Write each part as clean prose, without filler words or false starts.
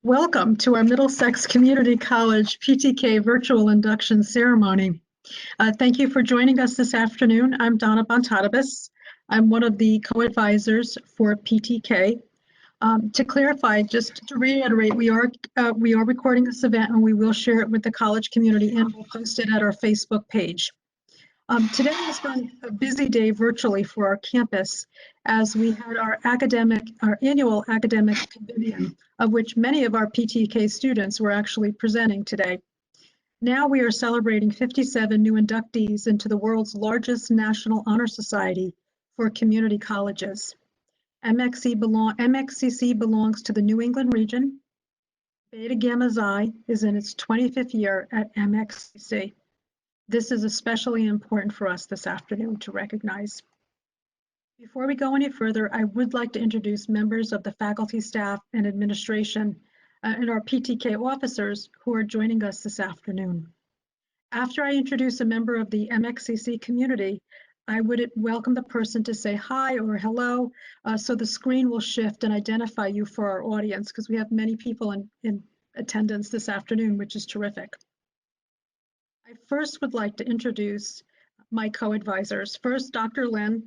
Welcome to our Middlesex Community College PTK virtual induction ceremony. Thank you for joining us this afternoon. I'm Donna Bontatibus. I'm one of the co-advisors for PTK. To clarify, just to reiterate, we are recording this event and we will share it with the college community and we'll post it at our Facebook page. Today has been a busy day virtually for our campus as we had our annual academic convivium, of which many of our PTK students were actually presenting today. Now we are celebrating 57 new inductees into the world's largest national honor society for community colleges. MXCC belongs to the New England region. Beta Gamma Xi is in its 25th year at MXCC. This is especially important for us this afternoon to recognize. Before we go any further, I would like to introduce members of the faculty, staff, and administration and our PTK officers who are joining us this afternoon. After I introduce a member of the MXCC community, I would welcome the person to say hi or hello, so the screen will shift and identify you for our audience because we have many people in attendance this afternoon, which is terrific. I first would like to introduce my co-advisors. First, Dr. Lynn.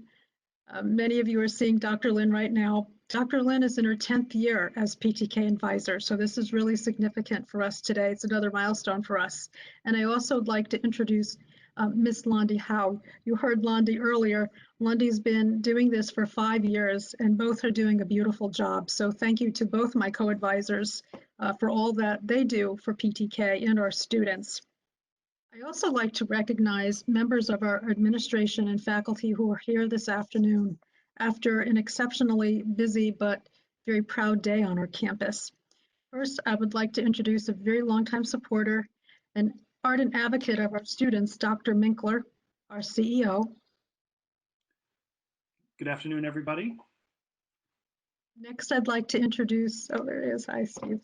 Many of you are seeing Dr. Lynn right now. Dr. Lynn is in her 10th year as PTK advisor, so this is really significant for us today. It's another milestone for us. And I also would like to introduce Miss Londi Howe. You heard Londi earlier. Londi's been doing this for 5 years, and both are doing a beautiful job. So thank you to both my co-advisors for all that they do for PTK and our students. I also like to recognize members of our administration and faculty who are here this afternoon after an exceptionally busy but very proud day on our campus. First, I would like to introduce a very longtime supporter and ardent advocate of our students, Dr. Minkler, our CEO. Good afternoon, everybody. Next, I'd like to introduce, there it is, hi Steve.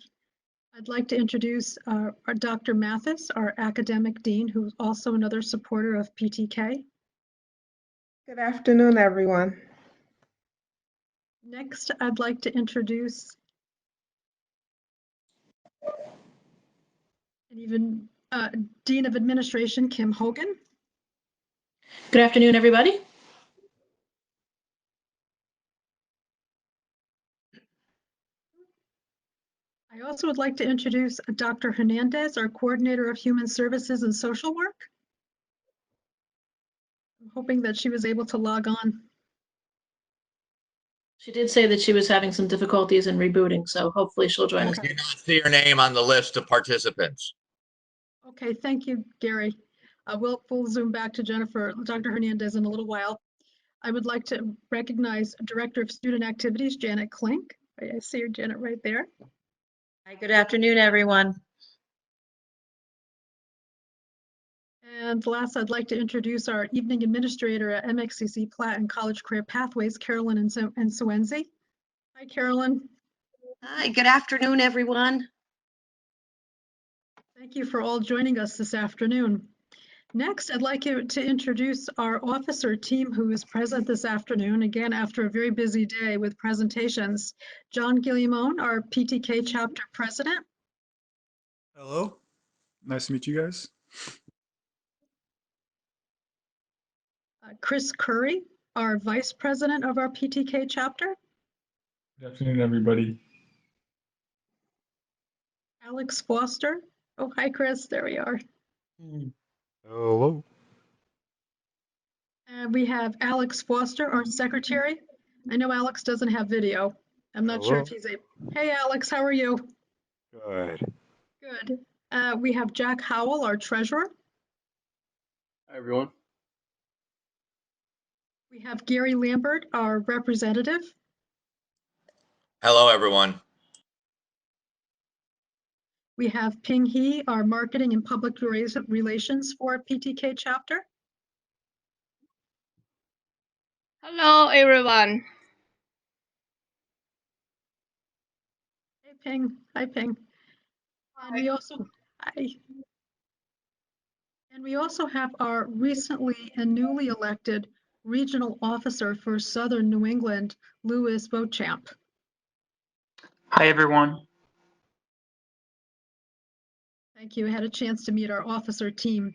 I'd like to introduce our Dr. Mathis, our academic dean, who's also another supporter of PTK. Good afternoon, everyone. Next, I'd like to introduce Dean of Administration, Kim Hogan. Good afternoon, everybody. I also would like to introduce Dr. Hernandez, our Coordinator of Human Services and Social Work. I'm hoping that she was able to log on. She did say that she was having some difficulties in rebooting, so hopefully she'll join us. I do not see her name on the list of participants. Okay, thank you, Gary. We'll zoom back to Dr. Hernandez in a little while. I would like to recognize Director of Student Activities, Janet Klink. I see her, Janet, right there. Hi, good afternoon, everyone. And last, I'd like to introduce our evening administrator at MXCC Platt and College Career Pathways, Carolyn and Suenzi. Hi, Carolyn. Hi, good afternoon, everyone. Thank you for all joining us this afternoon. Next, I'd like to introduce our officer team who is present this afternoon, again, after a very busy day with presentations. John Guillemone, our PTK chapter president. Hello, nice to meet you guys. Chris Curry, our vice president of our PTK chapter. Good afternoon, everybody. Alex Foster. Oh, hi, Chris. There we are. Hello. And we have Alex Foster, our secretary. I know Alex doesn't have video. I'm not sure if he's able. Hey, Alex, how are you? Good. Good. We have Jack Howell, our treasurer. Hi, everyone. We have Gary Lambert, our representative. Hello, everyone. We have Ping He, our marketing and public relations for PTK chapter. Hello, everyone. Hey, Ping. Hi, Ping. And we also have our recently and newly elected regional officer for Southern New England, Louis Beauchamp. Hi, everyone. Thank you. I had a chance to meet our officer team.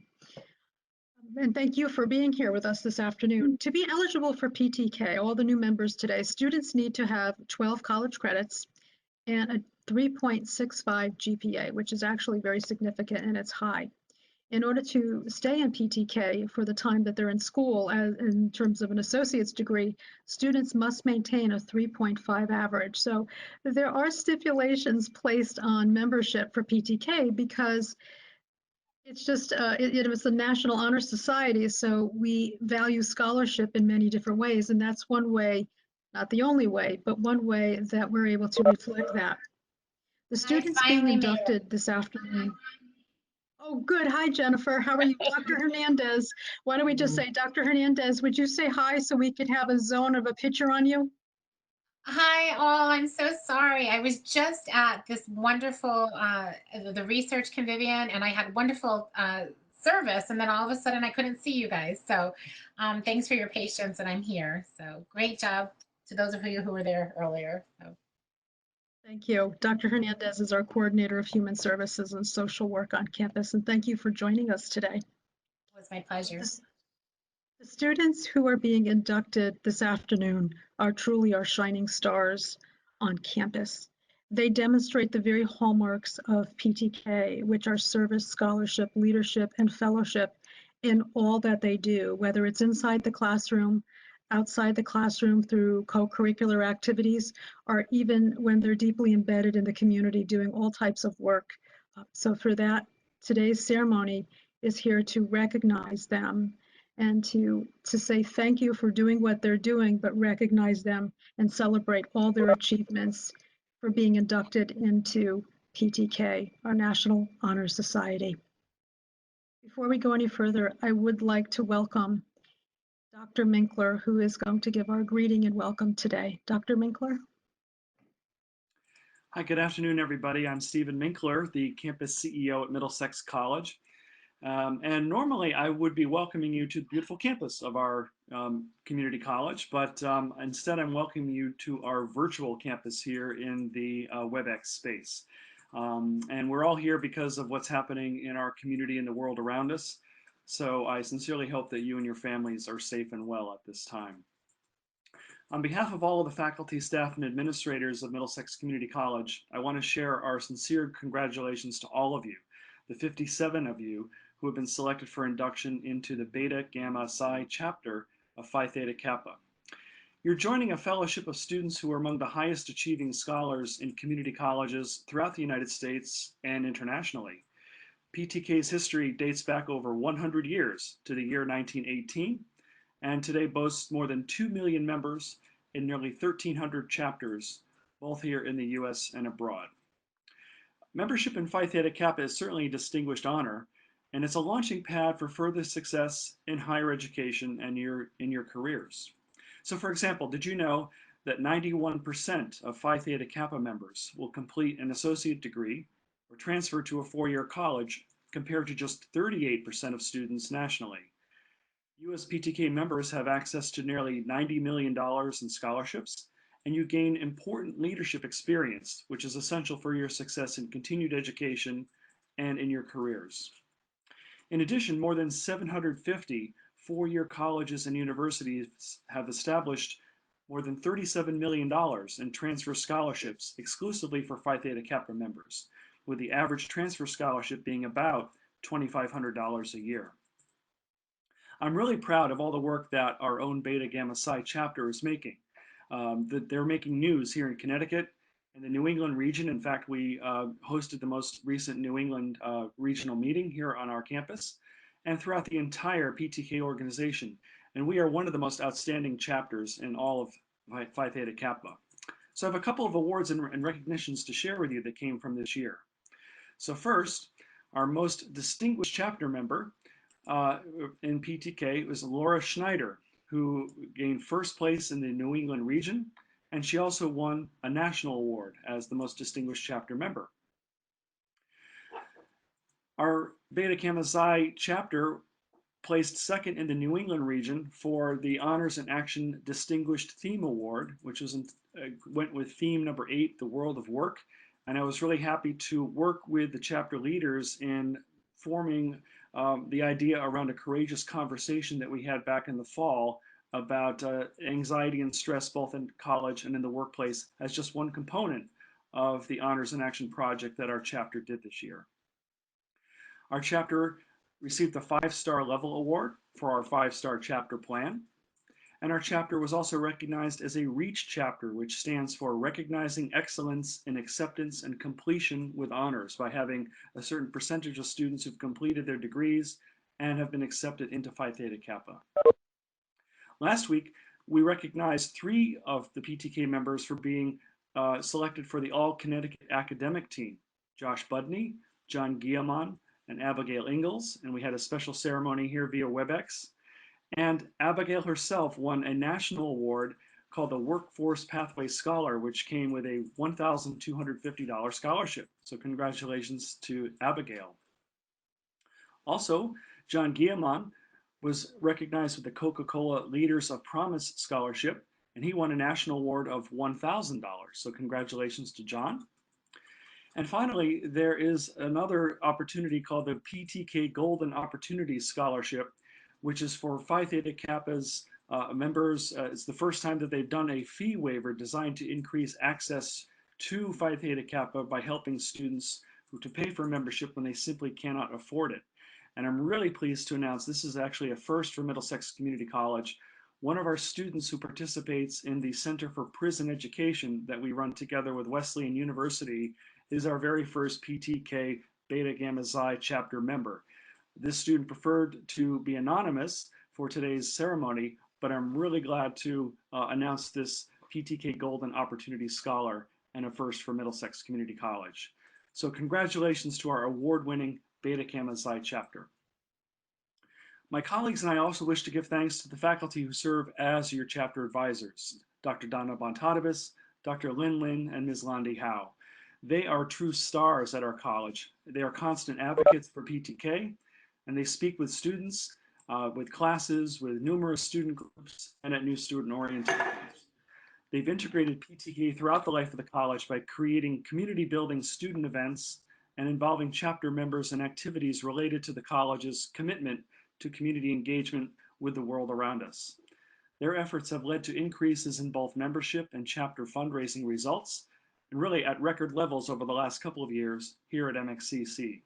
And thank you for being here with us this afternoon. To be eligible for PTK, all the new members today, students need to have 12 college credits and a 3.65 GPA, which is actually very significant and it's high. In order to stay in PTK for the time that they're in school, in terms of an associate's degree, students must maintain a 3.5 average. So there are stipulations placed on membership for PTK because it's just, it's a National Honor Society, so we value scholarship in many different ways, and that's one way, not the only way, but one way that we're able to reflect that. The students being inducted this afternoon. Oh, good. Hi, Jennifer. How are you? Dr. Hernandez. Why don't we just say, Dr. Hernandez, would you say hi so we could have a zone of a picture on you? Hi, all. I'm so sorry. I was just at this wonderful, the research convivium, and I had wonderful service, and then all of a sudden I couldn't see you guys. So thanks for your patience, and I'm here. So great job to those of you who were there earlier. So. Thank you. Dr. Hernandez is our coordinator of human services and social work on campus, and thank you for joining us today. It was my pleasure. The students who are being inducted this afternoon are truly our shining stars on campus. They demonstrate the very hallmarks of PTK, which are service, scholarship, leadership, and fellowship in all that they do, whether it's inside the classroom, outside the classroom through co-curricular activities, or even when they're deeply embedded in the community doing all types of work. So for that, today's ceremony is here to recognize them and to say thank you for doing what they're doing, but recognize them and celebrate all their achievements for being inducted into PTK, our National Honor Society. Before we go any further, I would like to welcome Dr. Minkler, who is going to give our greeting and welcome today. Dr. Minkler? Hi, good afternoon, everybody. I'm Stephen Minkler, the campus CEO at Middlesex College. And normally I would be welcoming you to the beautiful campus of our community college, but instead I'm welcoming you to our virtual campus here in the WebEx space. And we're all here because of what's happening in our community and the world around us. So I sincerely hope that you and your families are safe and well at this time. On behalf of all of the faculty, staff, and administrators of Middlesex Community College, I want to share our sincere congratulations to all of you, the 57 of you who have been selected for induction into the Beta Gamma Psi chapter of Phi Theta Kappa. You're joining a fellowship of students who are among the highest achieving scholars in community colleges throughout the United States and internationally. PTK's history dates back over 100 years to the year 1918, and today boasts more than 2 million members in nearly 1,300 chapters, both here in the US and abroad. Membership in Phi Theta Kappa is certainly a distinguished honor, and it's a launching pad for further success in higher education and in your careers. So for example, did you know that 91% of Phi Theta Kappa members will complete an associate degree or transfer to a four-year college compared to just 38% of students nationally? US PTK members have access to nearly $90 million in scholarships, and you gain important leadership experience, which is essential for your success in continued education and in your careers. In addition, more than 750 four-year colleges and universities have established more than $37 million in transfer scholarships exclusively for Phi Theta Kappa members, with the average transfer scholarship being about $2,500 a year. I'm really proud of all the work that our own Beta Gamma Psi chapter is making. They're making news here in Connecticut and the New England region. In fact, we hosted the most recent New England regional meeting here on our campus and throughout the entire PTK organization. And we are one of the most outstanding chapters in all of Phi Theta Kappa. So I have a couple of awards and recognitions to share with you that came from this year. So first, our most distinguished chapter member in PTK was Laura Schneider, who gained first place in the New England region, and she also won a national award as the most distinguished chapter member. Our Beta Gamma Psi chapter placed second in the New England region for the Honors in Action Distinguished Theme Award, which was went with theme number 8, the World of Work, And I was really happy to work with the chapter leaders in forming the idea around a courageous conversation that we had back in the fall about anxiety and stress both in college and in the workplace as just one component of the Honors in Action project that our chapter did this year. Our chapter received a 5-star level award for our 5-star chapter plan. And our chapter was also recognized as a REACH chapter, which stands for Recognizing Excellence in Acceptance and Completion with Honors, by having a certain percentage of students who've completed their degrees and have been accepted into Phi Theta Kappa. Last week, we recognized 3 of the PTK members for being selected for the All Connecticut Academic Team: Josh Budney, John Guillamon, and Abigail Ingalls. And we had a special ceremony here via WebEx. And Abigail herself won a national award called the Workforce Pathway Scholar, which came with a $1,250 scholarship. So congratulations to Abigail. Also, John Guillamon was recognized with the Coca-Cola Leaders of Promise Scholarship, and he won a national award of $1,000. So congratulations to John. And finally, there is another opportunity called the PTK Golden Opportunity Scholarship, which is for Phi Theta Kappa's members. It's the first time that they've done a fee waiver designed to increase access to Phi Theta Kappa by helping students to pay for membership when they simply cannot afford it. And I'm really pleased to announce this is actually a first for Middlesex Community College. One of our students who participates in the Center for Prison Education that we run together with Wesleyan University is our very first PTK Beta Gamma Xi chapter member. This student preferred to be anonymous for today's ceremony, but I'm really glad to announce this PTK Golden Opportunity Scholar and a first for Middlesex Community College. So congratulations to our award-winning Beta Gamma Xi chapter. My colleagues and I also wish to give thanks to the faculty who serve as your chapter advisors: Dr. Donna Bontadibus, Dr. Lin Lin, and Ms. Londi Howe. They are true stars at our college. They are constant advocates for PTK, and they speak with students, with classes, with numerous student groups, and at new student orientations. They've integrated PTK throughout the life of the college by creating community building student events and involving chapter members in activities related to the college's commitment to community engagement with the world around us. Their efforts have led to increases in both membership and chapter fundraising results, and really at record levels over the last couple of years here at MXCC.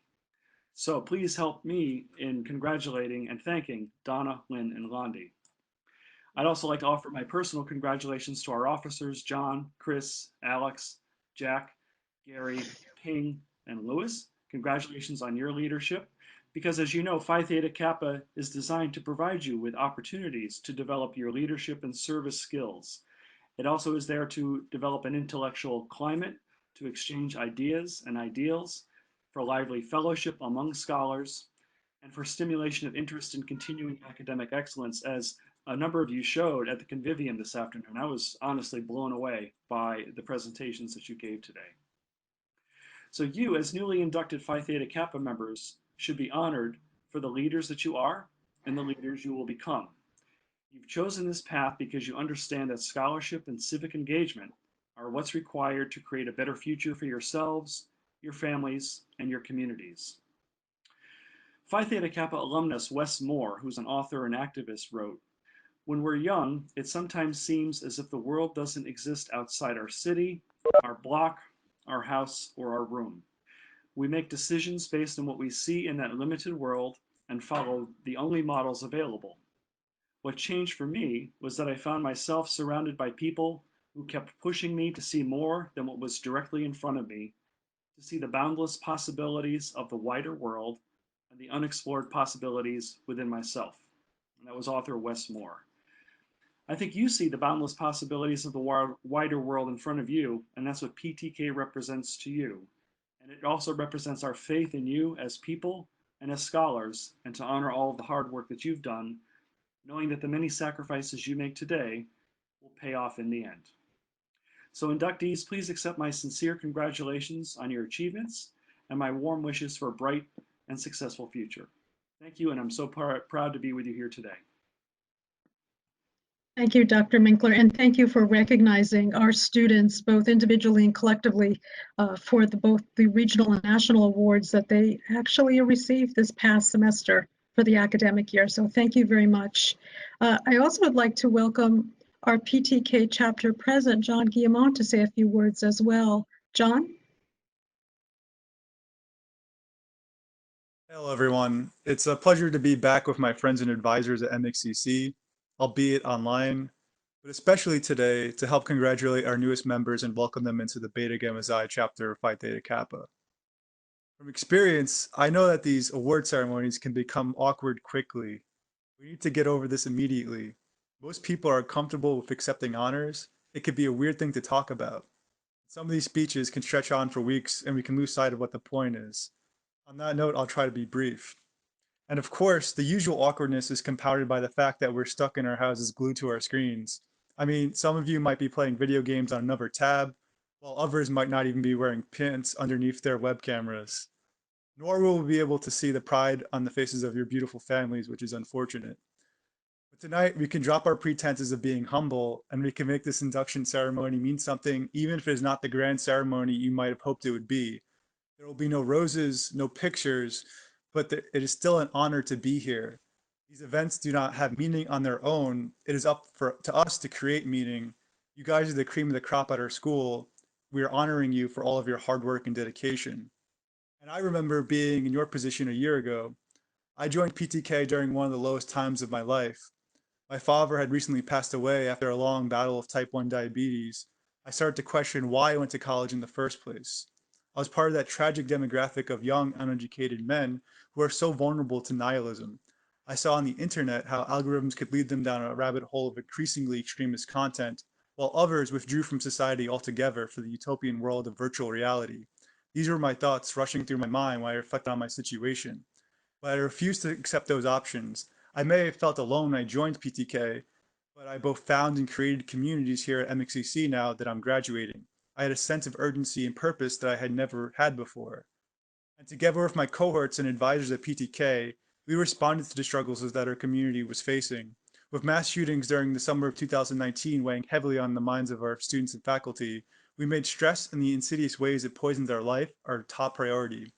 So please help me in congratulating and thanking Donna, Lynn, and Londi. I'd also like to offer my personal congratulations to our officers, John, Chris, Alex, Jack, Gary, Ping, and Lewis. Congratulations on your leadership, because as you know, Phi Theta Kappa is designed to provide you with opportunities to develop your leadership and service skills. It also is there to develop an intellectual climate, to exchange ideas and ideals, for lively fellowship among scholars, and for stimulation of interest in continuing academic excellence, as a number of you showed at the Convivium this afternoon. I was honestly blown away by the presentations that you gave today. So you, as newly inducted Phi Theta Kappa members, should be honored for the leaders that you are and the leaders you will become. You've chosen this path because you understand that scholarship and civic engagement are what's required to create a better future for yourselves, your families, and your communities. Phi Theta Kappa alumnus Wes Moore, who's an author and activist, wrote, "When we're young, it sometimes seems as if the world doesn't exist outside our city, our block, our house, or our room. We make decisions based on what we see in that limited world and follow the only models available. What changed for me was that I found myself surrounded by people who kept pushing me to see more than what was directly in front of me, to see the boundless possibilities of the wider world and the unexplored possibilities within myself." And that was author Wes Moore. I think you see the boundless possibilities of the wider world in front of you, and that's what PTK represents to you. And it also represents our faith in you as people and as scholars, and to honor all of the hard work that you've done, knowing that the many sacrifices you make today will pay off in the end. So inductees, please accept my sincere congratulations on your achievements and my warm wishes for a bright and successful future. Thank you, and I'm so proud to be with you here today. Thank you, Dr. Minkler, and thank you for recognizing our students, both individually and collectively, for both the regional and national awards that they actually received this past semester for the academic year. So thank you very much. I also would like to welcome our PTK chapter president, John Guillemont, to say a few words as well. John? Hello, everyone. It's a pleasure to be back with my friends and advisors at MXCC, albeit online, but especially today to help congratulate our newest members and welcome them into the Beta Gamma Xi chapter of Phi Theta Kappa. From experience, I know that these award ceremonies can become awkward quickly. We need to get over this immediately. Most people are comfortable with accepting honors. It could be a weird thing to talk about. Some of these speeches can stretch on for weeks and we can lose sight of what the point is. On that note, I'll try to be brief. And of course, the usual awkwardness is compounded by the fact that we're stuck in our houses glued to our screens. I mean, some of you might be playing video games on another tab, while others might not even be wearing pants underneath their web cameras. Nor will we be able to see the pride on the faces of your beautiful families, which is unfortunate. But tonight, we can drop our pretenses of being humble, and we can make this induction ceremony mean something, even if it is not the grand ceremony you might have hoped it would be. There will be no roses, no pictures, but it is still an honor to be here. These events do not have meaning on their own. It is up to us to create meaning. You guys are the cream of the crop at our school. We are honoring you for all of your hard work and dedication. And I remember being in your position a year ago. I joined PTK during one of the lowest times of my life. My father had recently passed away after a long battle of type 1 diabetes. I started to question why I went to college in the first place. I was part of that tragic demographic of young, uneducated men who are so vulnerable to nihilism. I saw on the internet how algorithms could lead them down a rabbit hole of increasingly extremist content, while others withdrew from society altogether for the utopian world of virtual reality. These were my thoughts rushing through my mind while I reflected on my situation. But I refused to accept those options. I may have felt alone when I joined PTK, but I both found and created communities here at MXCC now that I'm graduating. I had a sense of urgency and purpose that I had never had before. And together with my cohorts and advisors at PTK, we responded to the struggles that our community was facing. With mass shootings during the summer of 2019 weighing heavily on the minds of our students and faculty, we made stress and the insidious ways it poisons our life our top priority.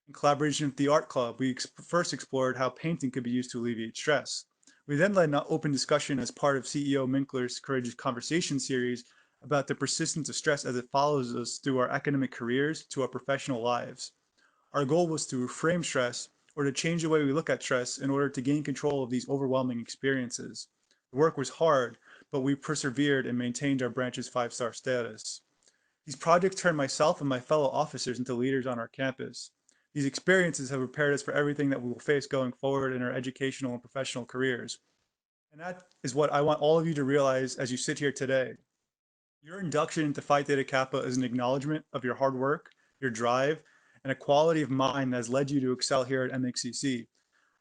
In collaboration with the Art Club, we first explored how painting could be used to alleviate stress. We then led an open discussion as part of CEO Minkler's Courageous Conversation series about the persistence of stress as it follows us through our academic careers to our professional lives. Our goal was to reframe stress or to change the way we look at stress in order to gain control of these overwhelming experiences. The work was hard, but we persevered and maintained our branch's 5-star status. These projects turned myself and my fellow officers into leaders on our campus. These experiences have prepared us for everything that we will face going forward in our educational and professional careers. And that is what I want all of you to realize as you sit here today. Your induction into Phi Theta Kappa is an acknowledgement of your hard work, your drive, and a quality of mind that has led you to excel here at MXCC.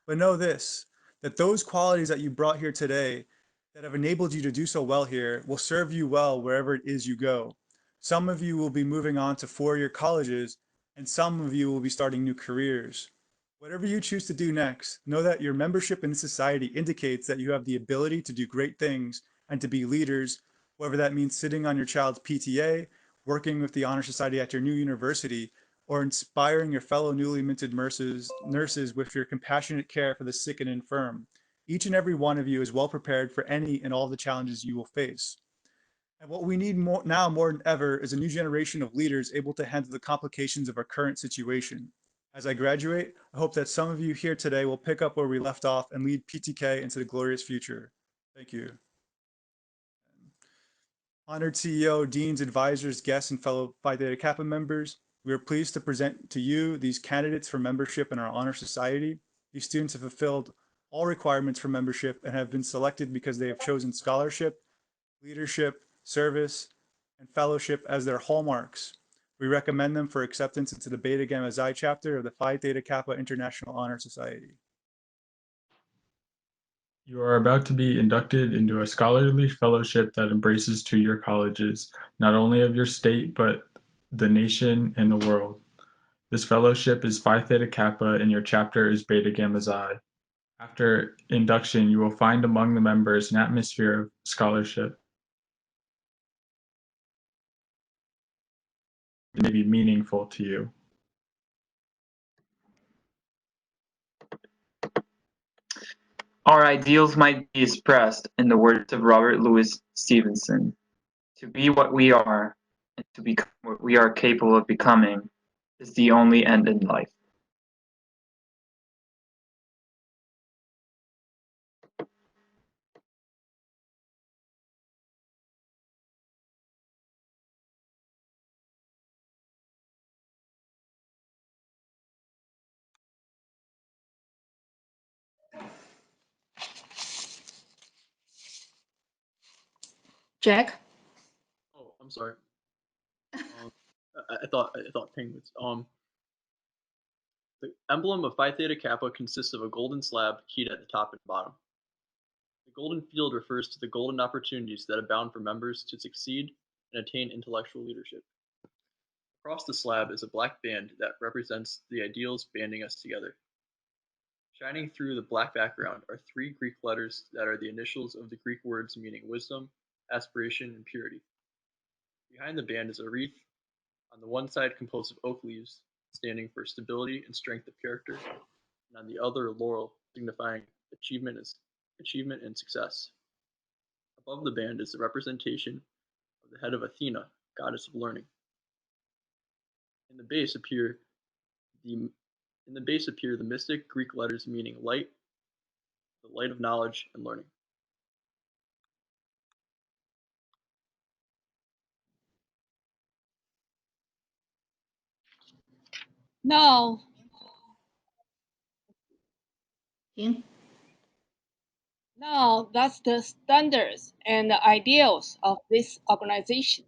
But know this, that those qualities that you brought here today that have enabled you to do so well here will serve you well wherever it is you go. Some of you will be moving on to 4-year colleges, and some of you will be starting new careers. Whatever you choose to do next, know that your membership in society indicates that you have the ability to do great things and to be leaders, whether that means sitting on your child's PTA, working with the Honor Society at your new university, or inspiring your fellow newly minted nurses with your compassionate care for the sick and infirm. Each and every one of you is well prepared for any and all the challenges you will face. And what we need now more than ever is a new generation of leaders able to handle the complications of our current situation. As I graduate, I hope that some of you here today will pick up where we left off and lead PTK into the glorious future. Thank you. Honored CEO, deans, advisors, guests, and fellow Phi Theta Kappa members, we are pleased to present to you these candidates for membership in our honor society. These students have fulfilled all requirements for membership and have been selected because they have chosen scholarship, leadership, service, and fellowship as their hallmarks. We recommend them for acceptance into the Beta Gamma Xi chapter of the Phi Theta Kappa International Honor Society. You are about to be inducted into a scholarly fellowship that embraces 2-year colleges, not only of your state, but the nation and the world. This fellowship is Phi Theta Kappa and your chapter is Beta Gamma Xi. After induction, you will find among the members an atmosphere of scholarship. It may be meaningful to you. Our ideals might be expressed in the words of Robert Louis Stevenson. To be what we are, and to become what we are capable of becoming, is the only end in life. Jack? Oh, I'm sorry. I thought penguins. The emblem of Phi Theta Kappa consists of a golden slab keyed at the top and bottom. The golden field refers to the golden opportunities that abound for members to succeed and attain intellectual leadership. Across the slab is a black band that represents the ideals banding us together. Shining through the black background are 3 Greek letters that are the initials of the Greek words meaning wisdom, aspiration, and purity. Behind the band is a wreath, on the one side composed of oak leaves, standing for stability and strength of character, and on the other a laurel, signifying achievement and success. Above the band is the representation of the head of Athena, goddess of learning. In the base appear the mystic Greek letters meaning light, the light of knowledge and learning. No. Ian? No, that's the standards and the ideals of this organization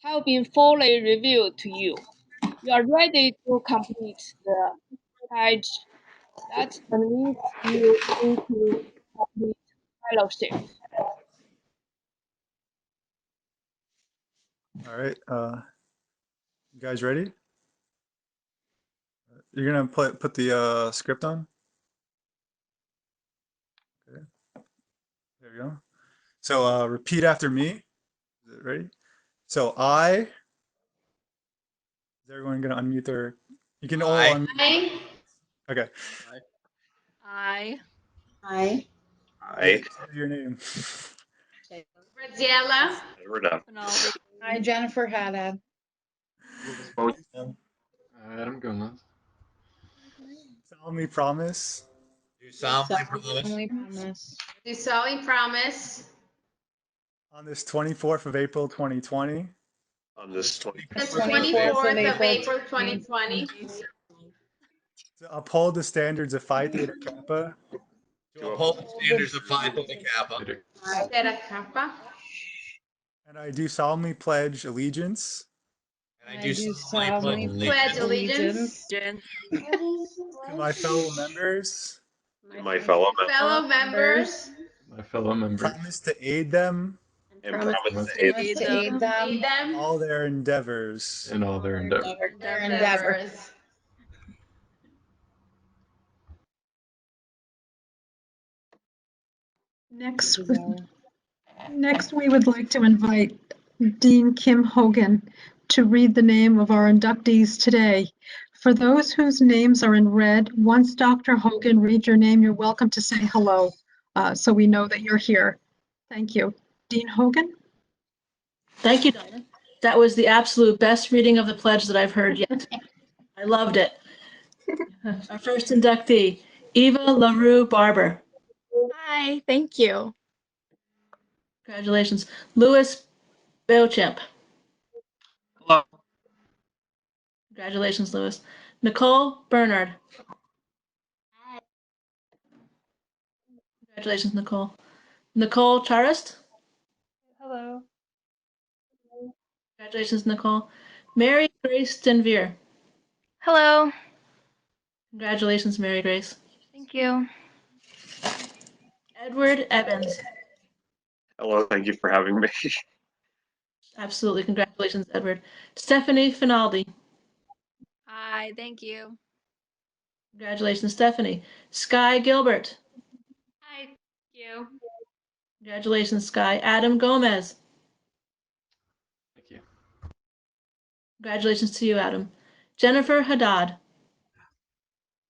have been fully revealed to you. You are ready to complete the pledge that admits you into complete fellowship. All right. You guys ready? You're gonna put the script on. Okay. There we go. So repeat after me. Is it ready? So is everyone gonna unmute their? You can all unmute. Okay. I. I. Say your name. Graziella. We're done. Hi, Jennifer Haddad. Adam Gomez. Solemnly promise. Do solemnly promise Do solemnly promise. On this 24th of April, 2020. On this 24th The 24th of April 2020. To uphold the standards of Phi Theta Kappa. to uphold the standards of Phi Theta Kappa. Theta Kappa. And I do solemnly pledge allegiance. And I do solemnly pledge allegiance to my fellow members. My fellow members. My fellow members. Promise to aid them. And promise to aid them in all their endeavors. in all their endeavors. Next, we would like to invite Dean Kim Hogan to read the name of our inductees today. For those whose names are in red, once Dr. Hogan reads your name, you're welcome to say hello, so we know that you're here. Thank you. Dean Hogan? Thank you, Dinah. That was the absolute best reading of the pledge that I've heard yet. I loved it. Our first inductee, Eva LaRue Barber. Hi, thank you. Congratulations. Louis Beauchamp. Hello. Congratulations, Louis. Nicole Bernard. Congratulations, Nicole. Nicole Charist. Hello. Congratulations, Nicole. Mary Grace Denvere. Hello. Congratulations, Mary Grace. Thank you. Edward Evans. Hello, thank you for having me. Absolutely. Congratulations, Edward. Stephanie Finaldi. Hi, thank you. Congratulations, Stephanie. Sky Gilbert. Hi, thank you. Congratulations, Sky. Adam Gomez. Thank you. Congratulations to you, Adam. Jennifer Haddad. Thank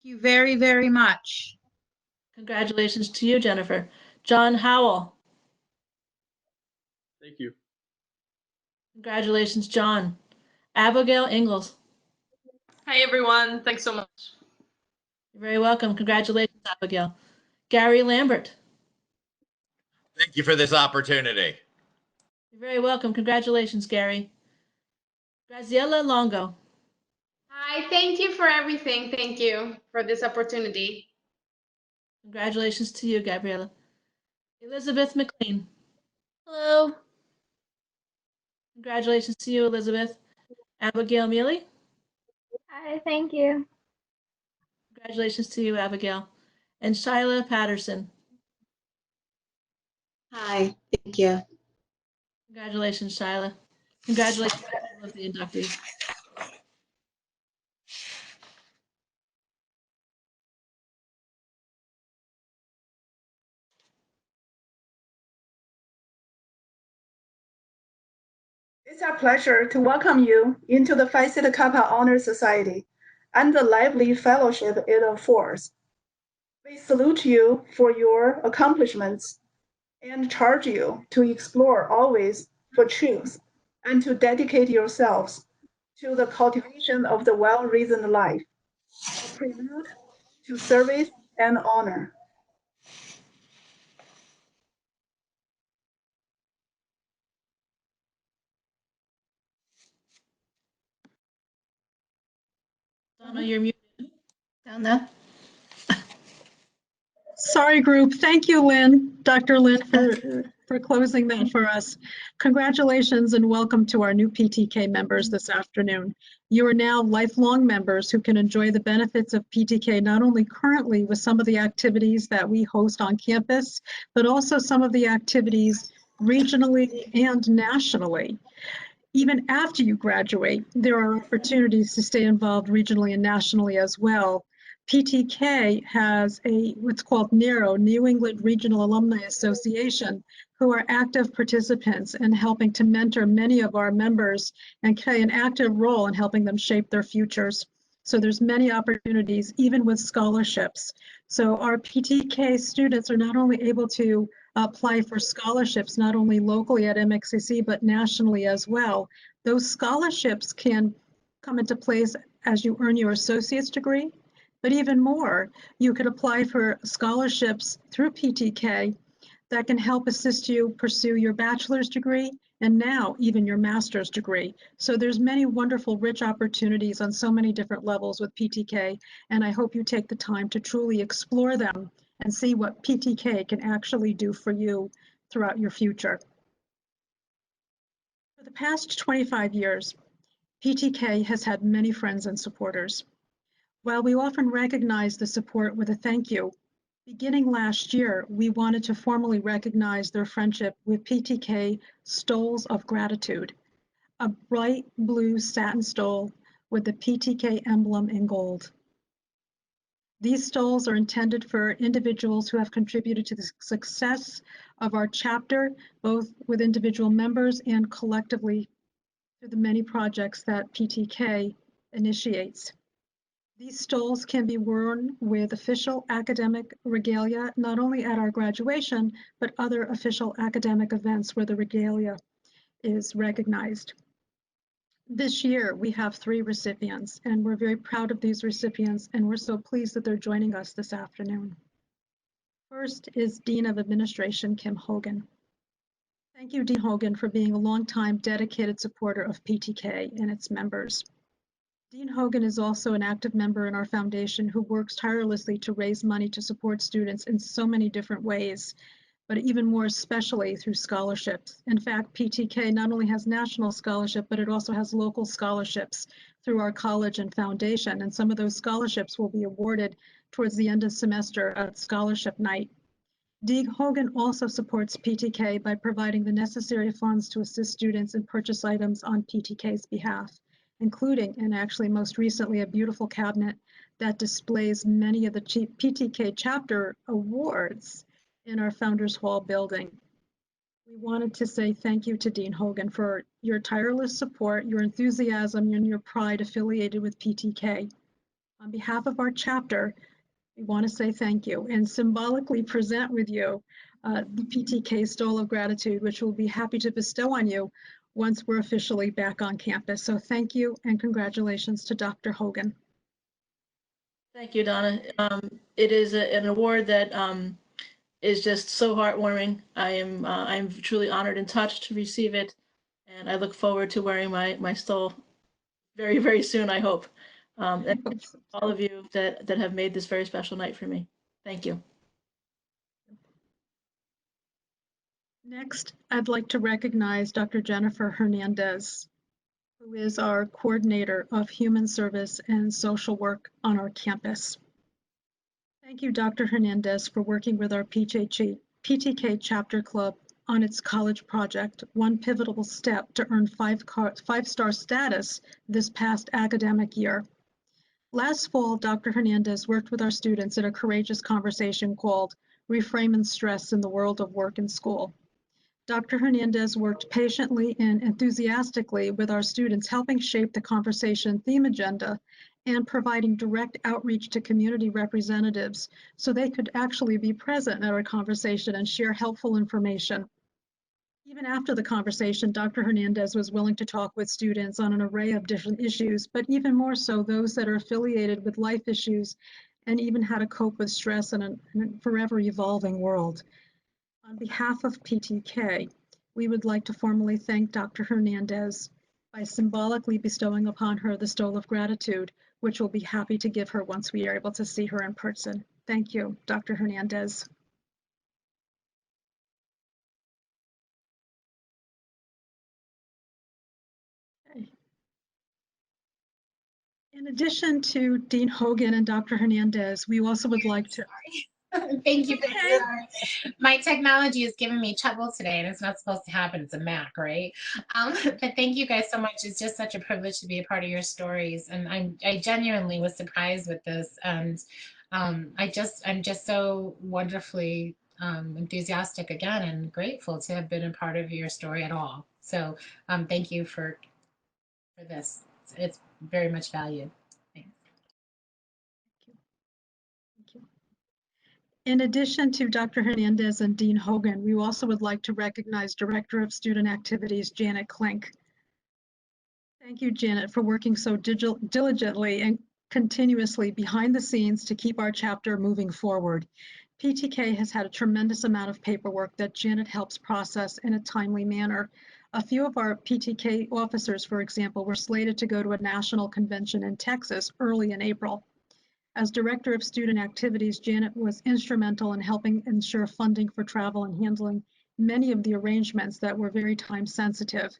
you very, very much. Congratulations to you, Jennifer. John Howell. Thank you. Congratulations, John. Abigail Ingalls. Hi, everyone. Thanks so much. You're very welcome. Congratulations, Abigail. Gary Lambert. Thank you for this opportunity. You're very welcome. Congratulations, Gary. Graziella Longo. Hi, thank you for everything. Thank you for this opportunity. Congratulations to you, Gabriella. Elizabeth McLean. Hello. Congratulations to you, Elizabeth. Abigail Mealy. Hi, thank you. Congratulations to you, Abigail. And Shyla Patterson. Hi, thank you. Congratulations, Shyla. Congratulations to all of the inductees. It's our pleasure to welcome you into the Phi Theta Kappa Honor Society and the lively fellowship it affords. We salute you for your accomplishments and charge you to explore always for truth and to dedicate yourselves to the cultivation of the well-reasoned life, a prelude to service and honor. Donna, you're muted. Donna? Sorry, group. Thank you, Lynn, Dr. Lynn, for closing that for us. Congratulations and welcome to our new PTK members this afternoon. You are now lifelong members who can enjoy the benefits of PTK not only currently with some of the activities that we host on campus, but also some of the activities regionally and nationally. Even after you graduate, there are opportunities to stay involved regionally and nationally as well. PTK has what's called NERO, New England Regional Alumni Association, who are active participants in helping to mentor many of our members and play an active role in helping them shape their futures. So there's many opportunities, even with scholarships. So our PTK students are not only able to apply for scholarships, not only locally at MXCC, but nationally as well. Those scholarships can come into place as you earn your associate's degree. But even more, you could apply for scholarships through PTK that can help assist you pursue your bachelor's degree and now even your master's degree. So there's many wonderful, rich opportunities on so many different levels with PTK, and I hope you take the time to truly explore them and see what PTK can actually do for you throughout your future. For the past 25 years, PTK has had many friends and supporters. While we often recognize the support with a thank you, beginning last year, we wanted to formally recognize their friendship with PTK Stoles of Gratitude, a bright blue satin stole with the PTK emblem in gold. These stoles are intended for individuals who have contributed to the success of our chapter, both with individual members and collectively through the many projects that PTK initiates. These stoles can be worn with official academic regalia, not only at our graduation, but other official academic events where the regalia is recognized. This year, we have 3 recipients, and we're very proud of these recipients, and we're so pleased that they're joining us this afternoon. First is Dean of Administration, Kim Hogan. Thank you, Dean Hogan, for being a longtime dedicated supporter of PTK and its members. Dean Hogan is also an active member in our foundation who works tirelessly to raise money to support students in so many different ways, but even more especially through scholarships. In fact, PTK not only has national scholarship, but it also has local scholarships through our college and foundation. And some of those scholarships will be awarded towards the end of semester at scholarship night. Dean Hogan also supports PTK by providing the necessary funds to assist students in purchase items on PTK's behalf. including, and actually most recently, a beautiful cabinet that displays many of the PTK chapter awards in our Founders Hall building. We wanted to say thank you to Dean Hogan for your tireless support, your enthusiasm, and your pride affiliated with PTK. On behalf of our chapter, we want to say thank you and symbolically present with you the PTK Stole of Gratitude, which we'll be happy to bestow on you once we're officially back on campus. So thank you and congratulations to Dr. Hogan. Thank you, Donna. It is an award that is just so heartwarming. I'm truly honored and touched to receive it, and I look forward to wearing my stole very, very soon, I hope. And all of you that have made this very special night for me. Thank you. Next, I'd like to recognize Dr. Jennifer Hernandez, who is our coordinator of human service and social work on our campus. Thank you, Dr. Hernandez, for working with our PTK chapter club on its college project, one pivotal step to earn five-star status this past academic year. Last fall, Dr. Hernandez worked with our students in a courageous conversation called Reframing Stress in the World of Work and School. Dr. Hernandez worked patiently and enthusiastically with our students, helping shape the conversation theme agenda and providing direct outreach to community representatives so they could actually be present at our conversation and share helpful information. Even after the conversation, Dr. Hernandez was willing to talk with students on an array of different issues, but even more so those that are affiliated with life issues and even how to cope with stress in a forever evolving world. On behalf of PTK, we would like to formally thank Dr. Hernandez by symbolically bestowing upon her the Stole of Gratitude, which we'll be happy to give her once we are able to see her in person. Thank you, Dr. Hernandez. In addition to Dean Hogan and Dr. Hernandez, we also would like to. Thank you. My technology is giving me trouble today, and it's not supposed to happen. It's a Mac, right? But thank you guys so much. It's just such a privilege to be a part of your stories, and I genuinely was surprised with this, and I'm just so wonderfully enthusiastic again and grateful to have been a part of your story at all. So thank you for this. It's very much valued. Thanks. Thank you. In addition to Dr. Hernandez and Dean Hogan, we also would like to recognize Director of Student Activities, Janet Klink. Thank you, Janet, for working so diligently and continuously behind the scenes to keep our chapter moving forward. PTK has had a tremendous amount of paperwork that Janet helps process in a timely manner. A few of our PTK officers, for example, were slated to go to a national convention in Texas early in April. As Director of Student Activities, Janet was instrumental in helping ensure funding for travel and handling many of the arrangements that were very time sensitive.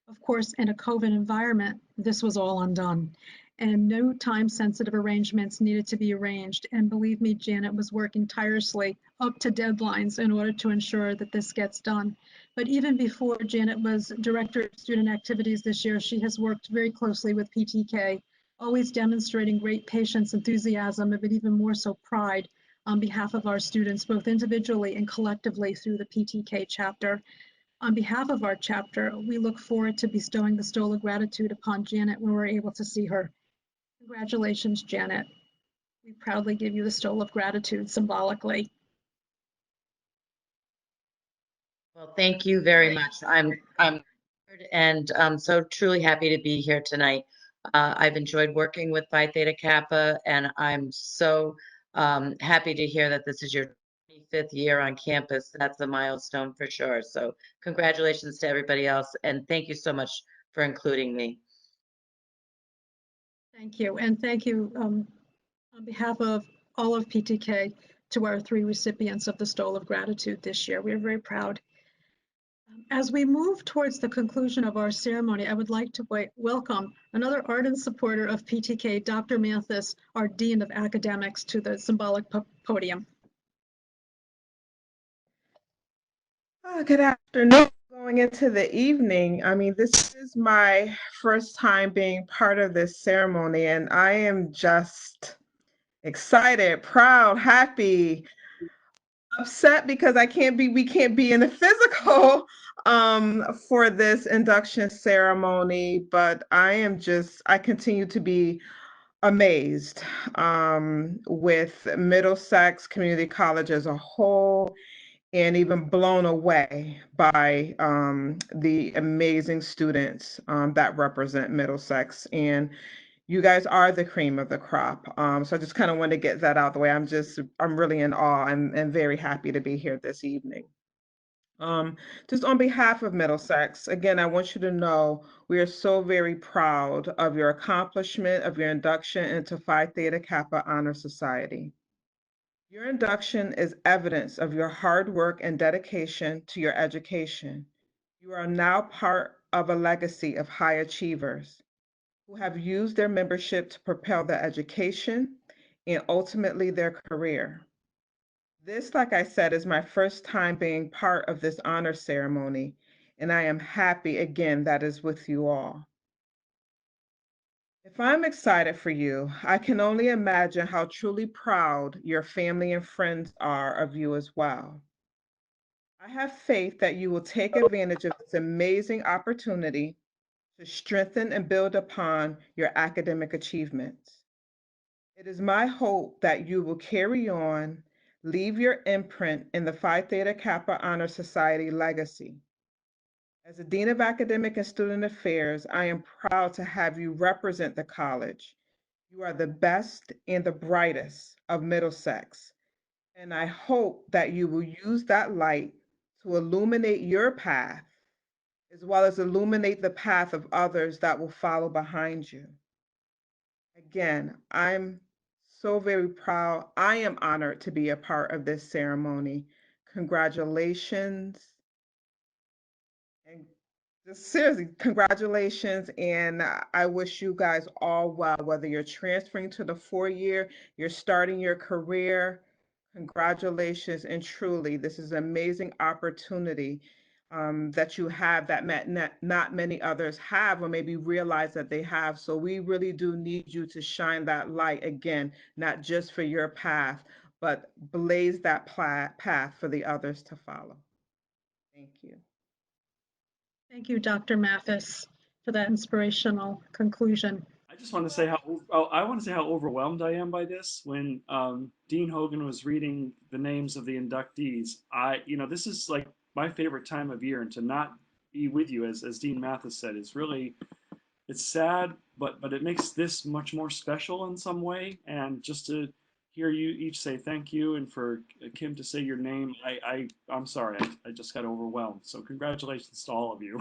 Of course, in a COVID environment, this was all undone, and no time sensitive arrangements needed to be arranged. And believe me, Janet was working tirelessly up to deadlines in order to ensure that this gets done. But even before Janet was Director of Student Activities this year, she has worked very closely with PTK, always demonstrating great patience, enthusiasm, but even more so pride on behalf of our students, both individually and collectively through the PTK chapter. On behalf of our chapter, we look forward to bestowing the Stole of Gratitude upon Janet when we're able to see her. Congratulations, Janet. We proudly give you the Stole of Gratitude symbolically. Well, thank you very much. I'm honored and so truly happy to be here tonight. I've enjoyed working with Phi Theta Kappa, and I'm so happy to hear that this is your 25th year on campus. That's a milestone for sure. So congratulations to everybody else, and thank you so much for including me. Thank you, and thank you on behalf of all of PTK to our 3 recipients of the Stole of Gratitude this year. We are very proud. As we move towards the conclusion of our ceremony, I would like to welcome another ardent supporter of PTK, Dr. Mathis, our Dean of Academics, to the symbolic podium. Good afternoon. going into the evening, I mean, this is my first time being part of this ceremony, and I am just excited, proud, happy, upset because we can't be in the physical for this induction ceremony, but I continue to be amazed with Middlesex Community College as a whole, and even blown away by the amazing students that represent Middlesex. And you guys are the cream of the crop. So I just kind of want to get that out of the way. I'm really in awe and very happy to be here this evening. Just on behalf of Middlesex, again, I want you to know we are so very proud of your accomplishment, of your induction into Phi Theta Kappa Honor Society. Your induction is evidence of your hard work and dedication to your education. You are now part of a legacy of high achievers who have used their membership to propel their education and ultimately their career. This, like I said, is my first time being part of this honor ceremony, and I am happy again that is with you all. If I'm excited for you, I can only imagine how truly proud your family and friends are of you as well. I have faith that you will take advantage of this amazing opportunity to strengthen and build upon your academic achievements. It is my hope that you will carry on, leave your imprint in the Phi Theta Kappa Honor Society legacy. As the Dean of Academic and Student Affairs, I am proud to have you represent the college. You are the best and the brightest of Middlesex, and I hope that you will use that light to illuminate your path, as well as illuminate the path of others that will follow behind you. Again, I'm so very proud. I am honored to be a part of this ceremony. Congratulations. And just seriously, congratulations. And I wish you guys all well, whether you're transferring to the 4-year, you're starting your career. Congratulations. And truly, this is an amazing opportunity that you have that not many others have or maybe realize that they have. So we really do need you to shine that light again, not just for your path, but blaze that path for the others to follow. Thank you. Thank you, Dr. Mathis, for that inspirational conclusion. I just want to say how overwhelmed I am by this. When Dean Hogan was reading the names of the inductees, this is like my favorite time of year, and to not be with you, as Dean Mathis said, it's sad, but it makes this much more special in some way. And just to hear you each say thank you, and for Kim to say your name, I'm sorry, I just got overwhelmed. So congratulations to all of you.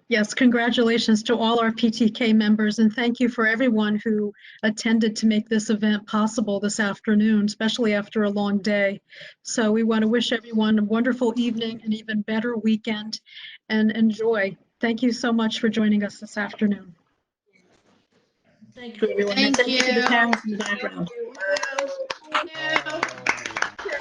Yes, congratulations to all our PTK members, and thank you for everyone who attended to make this event possible this afternoon, especially after a long day. So we want to wish everyone a wonderful evening, an even better weekend, and enjoy. Thank you so much for joining us this afternoon. Thank you, everyone. Thank Thank you to the you. parents in the background. Thank you.